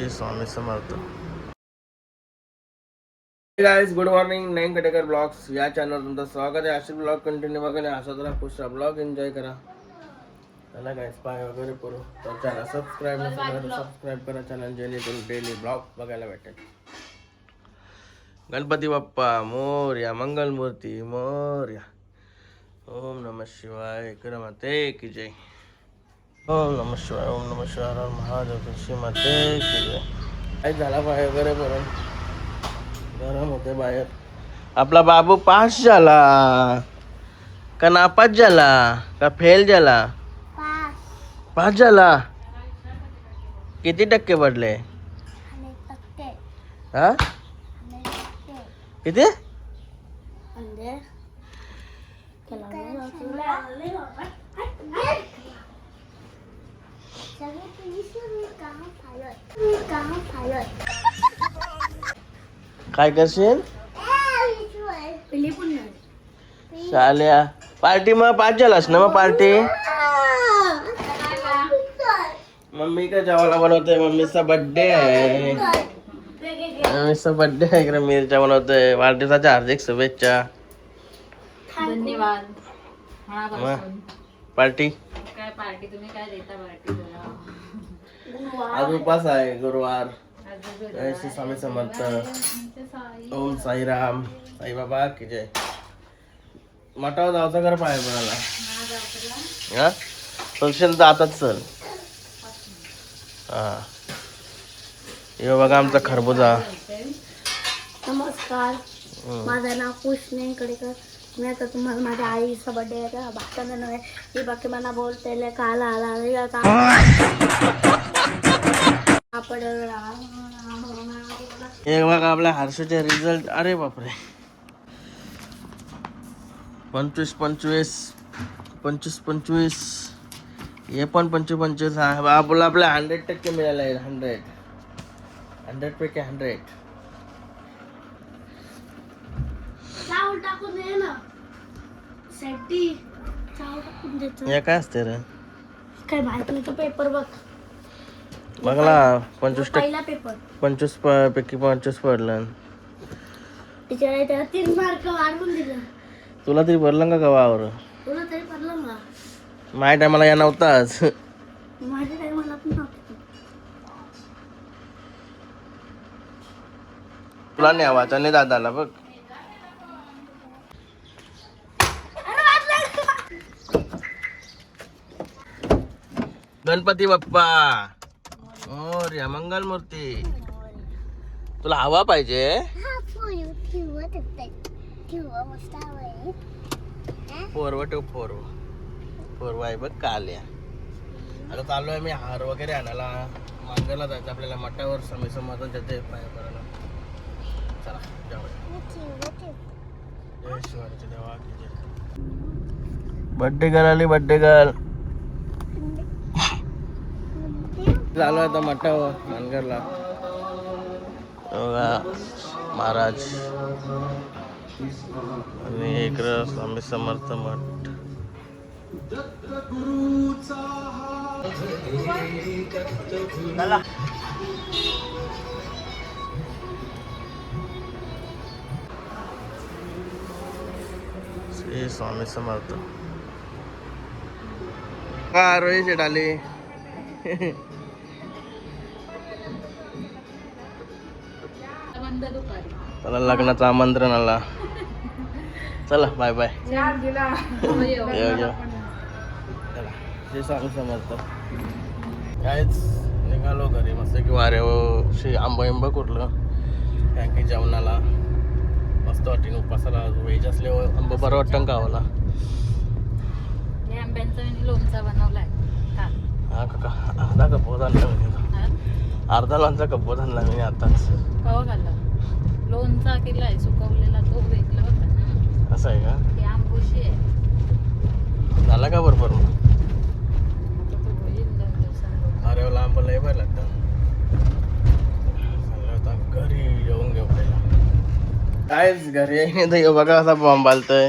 Shri Swami Samarth. Guys good morning. Nain Katekar blogs या चॅनलवर तुमचं स्वागत आहे. असे ब्लॉग कंटिन्यू बघा, असं जरा खुश राहा, ब्लॉग एन्जॉय करा. चला गाइस पाय वगैरे करू. तर चॅनल सबस्क्राईब नसेल तर सबस्क्राईब करा चॅनल, जेणेकरून डेली ब्लॉग बघायला भेटेल. गणपती बाप्पा मोरया, मंगलमूर्ती मोरया. ओम नमः शिवाय. माते की जय. ओम नमः शिवाय. ओम नमः शिवाय. हर महादेव श्री माते की जय. काय झाला पाय वगैरे करून गरम होते बाहेर. आपला बाबू पास झाला का नापास झाला का फेल झाला? पास झाला. किती टक्के पडले? हा किती? काय करशील? शाल्या पार्टी मग पाच झालास ना. मग पार्टी मम्मी का जेवायला बनवते. मम्मीचा बर्थडे आहे. मम्मीचा बर्थडे आहे इकडे. मिरच्या बनवते. वाढदिवसाच्या हार्दिक शुभेच्छा. धन्यवाद. पार्टी काय पार्टी तुम्ही काय देता पार्टी? आज उपास आहे गुरुवार. जय श्री स्वामी समर्थ. ओम साईराम. साई बाबा की जय. मठावर जायचं कर पाय कोणाला हा फंक्शन जातात सर. हा हे बघा आमचा खरबुजा. नमस्कार, माझं नाव कृष्ण कडेकर. मी आता तुम्हाला माझ्या आईचा बर्थडे आहे का भाताना नव्हे. ही बाकी मला बोलते काल आला का हे बघा आपल्या हर्षचे रिझल्ट. अरे बापरे 25 हे पण 25 आपला 100% मिळाला आहे. 100 पैकी 100. टाकून दे ना साठी टाकून देतो. हे काय असते रे? काय माहित नाही. तो पेपर बघ बघला 25% पहिला पेपर. 25 पैकी 25 पडलं. टीचर त्याला 3 मार्क वाढवून दिलं. तुला तरी भरलं का वावर? तुला तरी पडलं ना. माझ्या टायमाला या नव्हताच. माझ्या टायमाला पण नव्हतं. तुला नाही आवाज नाही दादाला बघ. गणपती बाप्पा मोरया, मंगलमूर्ती. तुला हवा पाहिजे? फोरवा आहे बघ काल्या. आता चालू आहे मी हार वगैरे आणायला. मांगायला जायचं आपल्याला मठावर स्वामी समर्थन त्याचे पाय करायला. चला जाऊया. जय शिवाजी देवा की जय. बर्थडे गर्ल आली. बर्थडे गर्ल झालो आता मठावर मानगरला. महाराज आणि इकडं स्वामी समर्थ मठ. चला श्री स्वामी समर्थ. का रोहित शेट आले. त्याला लग्नाचं आमंत्रण आला. चला बाय बाय. चला श्री स्वामी समर्थ. कायच निघालो घरी मस्त की वारे श्री आंबा कुठलं काय की जेवणाला मस्त वाटेन. उपासाला व्हेज असल्यावर आंबा बरं वाटतं गावाला. आंब्यांचा लोणचा बनवलाय. हा काका अर्धा कपोत आणला मी. अर्धा लोणचा कपोत आणला मी आताच. कवा खाल्ला? लोणचा केलाय सुकवलेला तो वेगळा होता ना. असं आहे का? ती आंबोशी आहे. झाला का बरोबर मग? आता तो होईल 2 दिवसांनी. अरे लांब लय पाय लागतं. घरी येऊन घेऊ पहिला. कायच घरी येईन बघा असा बॉम्ब बालतोय.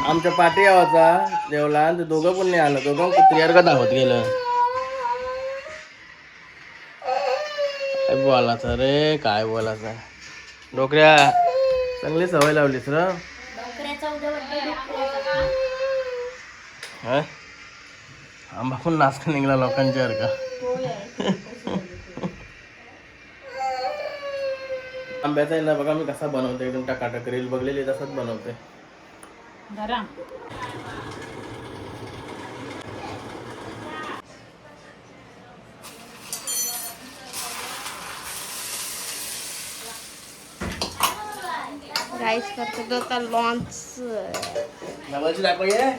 आमच्या पाठी यावाचा जेवला आणि ते दोघं पण नाही आलं. दोघं कुत्र्यावर का धावत गेलं. बोलायचं रे, काय बोलायचं. डोकऱ्या चांगली सवय लावलीस र. डोकऱ्याचा उद्या birthday. हा आंबा पण नाचका निघाला लोकांच्या का. आंब्याचा आहे ना बघा मी कसा बनवते, एकदम टकाटक. रील बघलेली तसंच बनवते. धरा. राईस करतो तो आता लॉन्च. डबलची दाखवूया.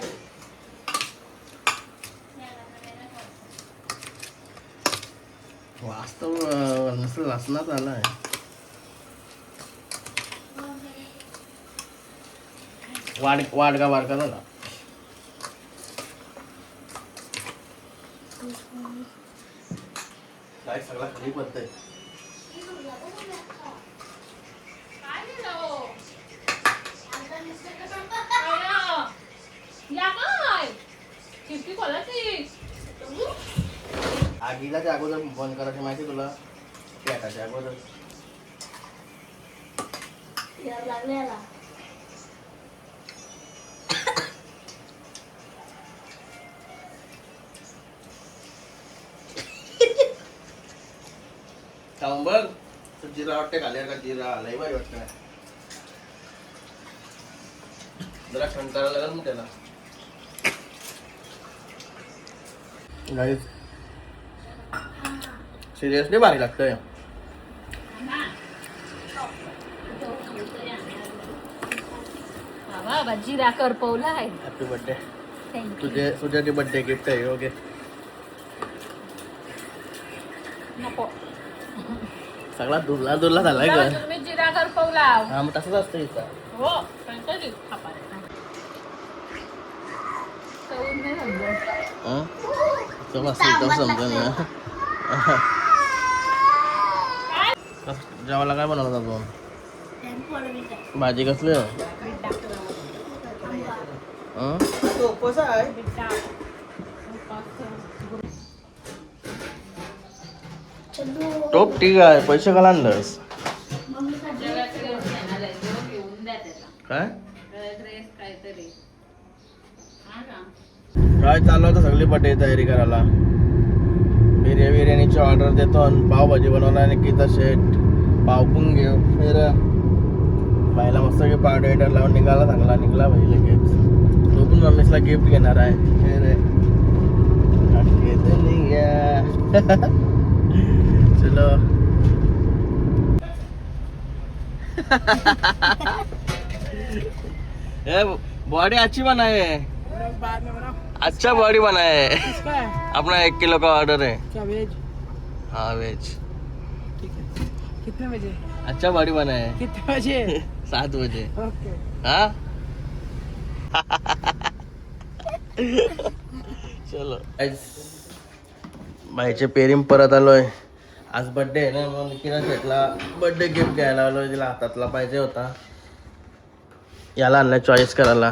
वास्तव नसलं लसणात आलाय. वाडका बारका झाला. काय सगळा खाली पडतंय. आगीला त्या अगोदर बंद करायची माहिती तुला. पेटाच्या अगोदर लागले याला. खाऊन बघ. जिरा वाटते खाली का जिरा लय भारी वाटतं. जरा थंड करायला लागेल मग त्याला. गाईस सिरियसली भारी लागतंय. बाबा जिरा करपवला आहे. Happy birthday. तुझ्यासाठी बर्थडे गिफ्ट आहे. ओके नको. सगळा दुरला दुरला झालाय का. तुम्ही जिरा करपवला. हा मग तसंच असतं इथं. हो त्यांच्याच खापा. चवून नाही समजत. एकदम समजेल ना. जेवायला काय बनवलं आपण. भाजी कसली टोप. ठीक आहे. पैसे का आणलंस काय. काय चालू होतं सगळी बर्थडे तयारी करायला. बिर्याणीची ऑर्डर देतो आणि पावभाजी बनवणार. आणि की शेट पाव पण घेऊ. फिर बाईला मस्त की पावडर लावून निघाला. चांगला निघाला भाई लगेच. तो पण मम्मीसला गिफ्ट घेणार आहे. चलो बॉडी अच्छी बनाए. अच्छा बॉडी बनाए. अपना 1 किलो का ऑर्डर है. क्या वेज? हाँ वेज. ठीक है. कितने बजे? अच्छा बॉडी बनाए. कितने बजे? 7 बजे. ओके. हाँ चलो भाईचे पेरीम परत आलोय. आज बर्थडे आहे ना म्हणून किरण शेटला बर्थडे गिफ्ट घ्यायला आलोय. तिला हातातला पाहिजे होता. याला आणलाय चॉईस करायला.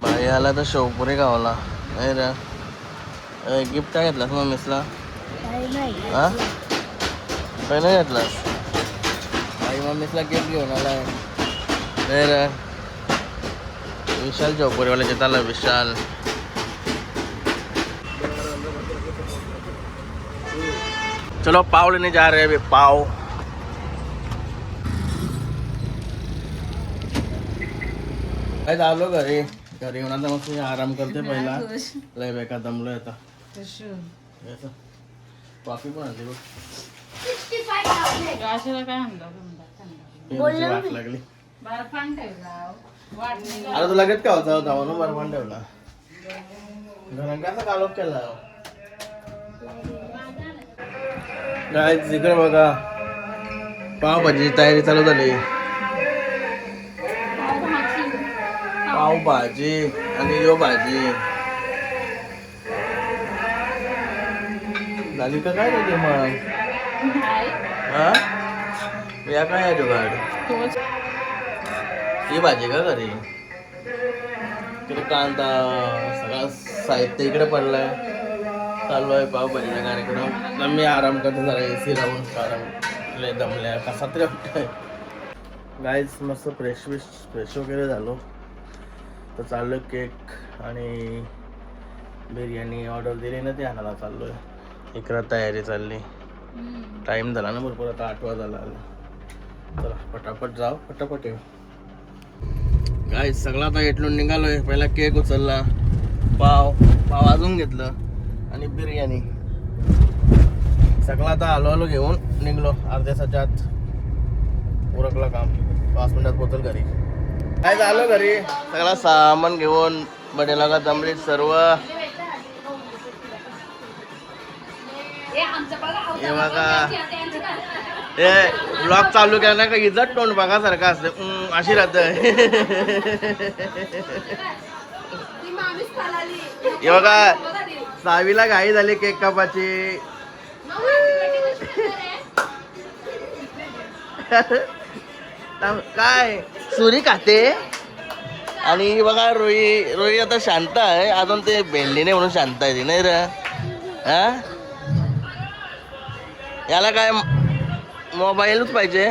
भाई आला तर शेवपुरी गावाला. नाही रे गिफ्ट काय घेतलास मम्मीसला. हा काही नाही घेतलास. भाई मम्मीसला गिफ्ट घेऊन आलाय. नाही रे विशाल शेवपुरीवाला घेताला. विशाल चलो पाव लेने जा रहे हैं अभी. पाव काय आलो घरी. घरी येऊन आता मग आराम करते. पहिला लय बेका दमलोय आता. कॉफी पण आणली बघ. काय म्हणलं वाट लागली. बर्फान ठेवला. वाट नाही. आता तू लगेच का होता म्हणून बरमान ठेवला. घरांचा कालोप केला. काय इकडे बघा पावभाजी तयारी चालू झाली. पावभाजी आणि यो भाजी झाली का काय नाही मग. हा या काय आहे जुगाड. ही भाजी का घरी. इकडे कांदा सगळं साहित्य इकडे पडलंय. चालू आहे पावभाजीचा कार्यक्रम. तर मी आराम करतो जरा AC लावून, कारण लय दमल्या कसा तरी वाटतंय. गाईज मस्त फ्रेश वगैरे झालो. तर चाललो केक आणि बिर्याणी ऑर्डर दिली ना, ती आणायला चाललोय. इकडं तयारी चालली. टाइम झाला ना भरपूर, आता 8 वाजायला आला. चला पटापट जाऊ, पटापट येऊ. काय सगळा आता इथून निघालोय. पहिला केक उचलला, पाव वाजून घेतलं आणि बिर्याणी सगळं आता हलू घेऊन निघलो. अर्ध्या तासाच्या आत उरकलं काम. 5 मिनिटात पोहोचल घरी. काय झालं घरी सगळा सामान घेऊन बडेला का जमली सर्व. हे बघा, हे ब्लॉग चालू केला ना का इज्जत तोंड बघा सारखं असतं, अशी राहत. हे बघा, सावीला घाई झाली केक कापाची. काय सुरी खाते. आणि बघा रोही आता शांत आहे. अजून ते भेंडी नाही म्हणून शांत आहे ती, नाही रे. हा, याला काय मोबाईलच पाहिजे.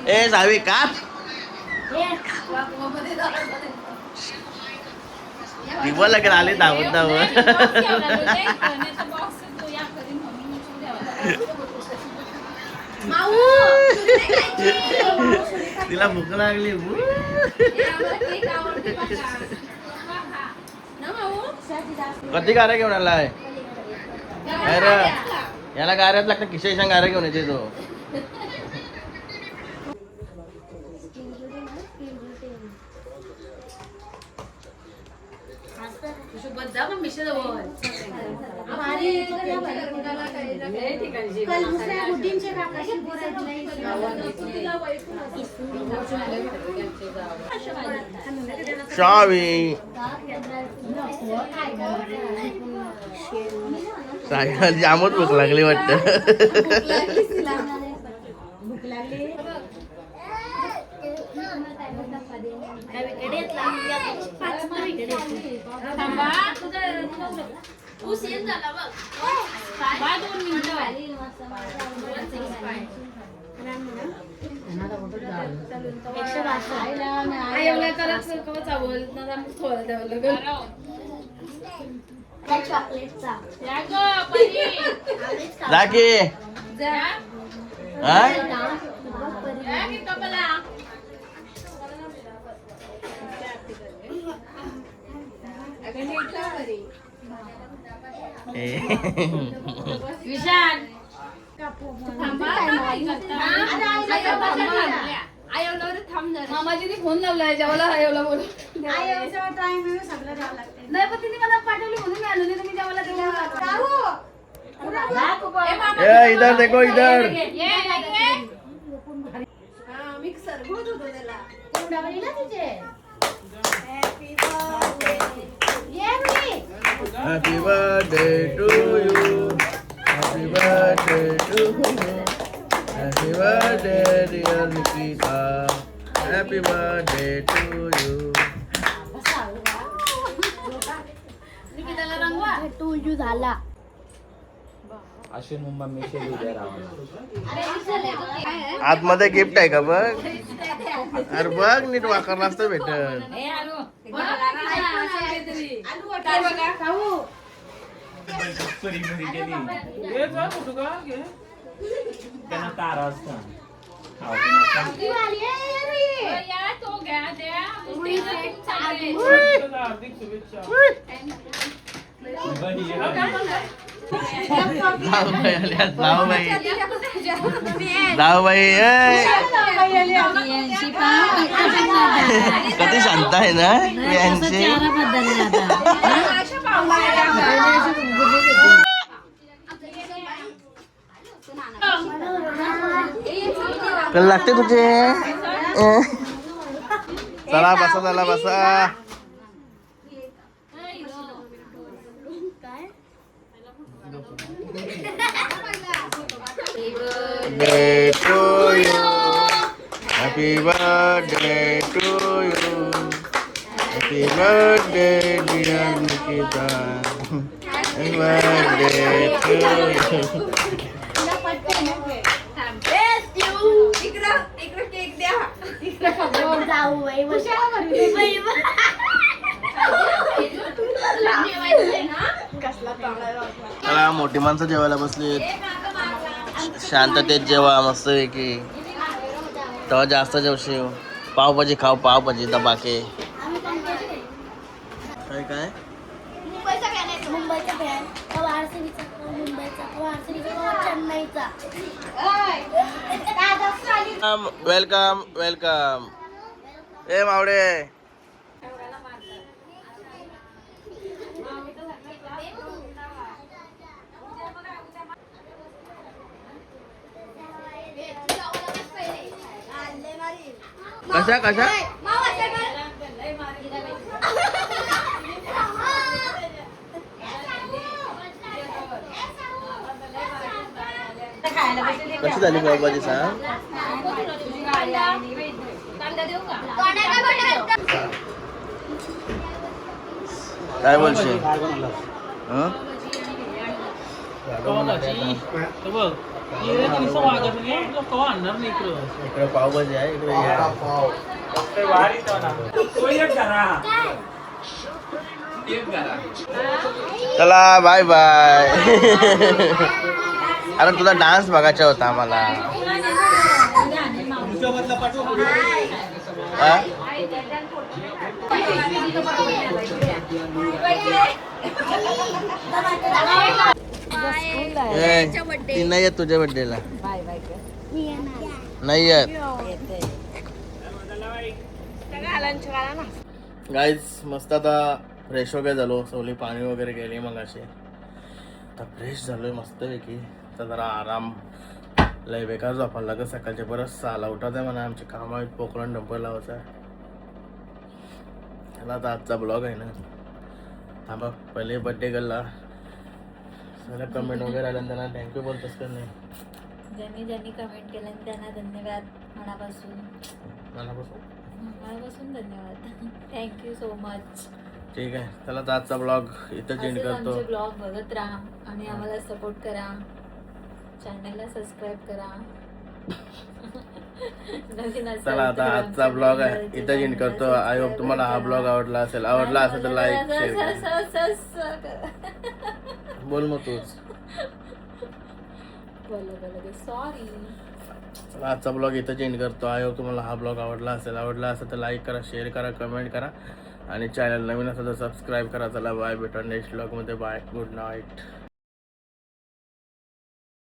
ए सावी का दिवा लागेल आले धावत धावत. तिला भूक लागली. कधी गाऱ्या घेऊन आलाय? याला गाऱ्यात लागतं, खिशाईशा गाऱ्या घेऊन येते तो. शावी जामच भूक लागली वाटत. जाकी विशाल मामाजीने फोन लावलाय जेवायला. आयोला बोल नाही, पण तिने मला पाठवली म्हणून मी आलो नाही. तुम्ही जेवायला इधर देखो इधर. Happy birthday to you. Happy birthday to you. Happy birthday dear Nikita. Happy birthday to you. निकिताला रंगवा. टू यू झाला. अश्विन मुंबई मी शेली उद्या राहणार. आतमध्ये गिफ्ट आहे का बघ. अरे बघ नीट वाकरला असतं भेटल. त्यांना तारा असतं. कधी शांत आहे ना यांची. कल लागते तुझे. चला बसा, चला बसा. Birthday to you. Happy Happy birthday to you. Happy birthday dear Nikita. Happy birthday to you. इकडं केक द्या. जाऊ बाई चला मोठी माणसं जेवायला बसली. शांततेत जेवा मस्त की तेव्हा जास्त जेवशील. पावभाजी खाऊ, पावभाजी दबाके. काय काय मुंबईचा फॅन आरसीबीचा, मुंबईचा आरसीबीचा, चेन्नईचा. Welcome welcome. ए मावडे कशा कशा कशी झाली पावभाजी सांग. काय बोलशील? हं? इकडे पावभाजी आहे, इकडे हे आहे. चला बाय बाय. अरे तुझा डान्स बघायचा होता आम्हाला. हा? ती नाही येत तुझ्या बर्थडेला. नाही येत. गाईज मस्त आता फ्रेश वगैरे झालो. सवली पाणी वगैरे गेली मग असे आता फ्रेश झालोय मस्त पैकी. तर जरा आराम. लय बेकार झोपायला लागत सकाळचे. बरंच 6ला उठत आहे म्हणा. आमचे काम आहेत पोकरण डंपर लावायचं आहे. त्याला आता आजचा ब्लॉग आहे ना. थांबा पहिले बड्डे गर्लला सगळ्या कमेंट वगैरे आल्या त्यांना थँक्यू बोलतोस का नाही? ज्यांनी ज्यांनी कमेंट केलं त्यांना धन्यवाद मनापासून धन्यवाद. Thank you so much. ठीक आहे चला तर आजचा ब्लॉग इथं एंड करतो. आमचे ब्लॉग बघत राहा आणि आम्हाला सपोर्ट करा. चॅनलला सबस्क्राईब करा. चला आता आजचा ब्लॉग आहे इथं एंड करतो. आय होप तुम्हाला हा ब्लॉग आवडला असेल तर लाईक शेअर बोल मग तूच. सॉरी. चला आजचा ब्लॉग इथं एंड करतो. आय होप तुम्हाला हा ब्लॉग आवडला असेल तर लाईक करा, शेअर करा, कमेंट करा आणि चॅनल नवीन असेल तर सबस्क्राईब करा. चला बाय, भेटा नेक्स्ट ब्लॉगमध्ये. Bye, good night.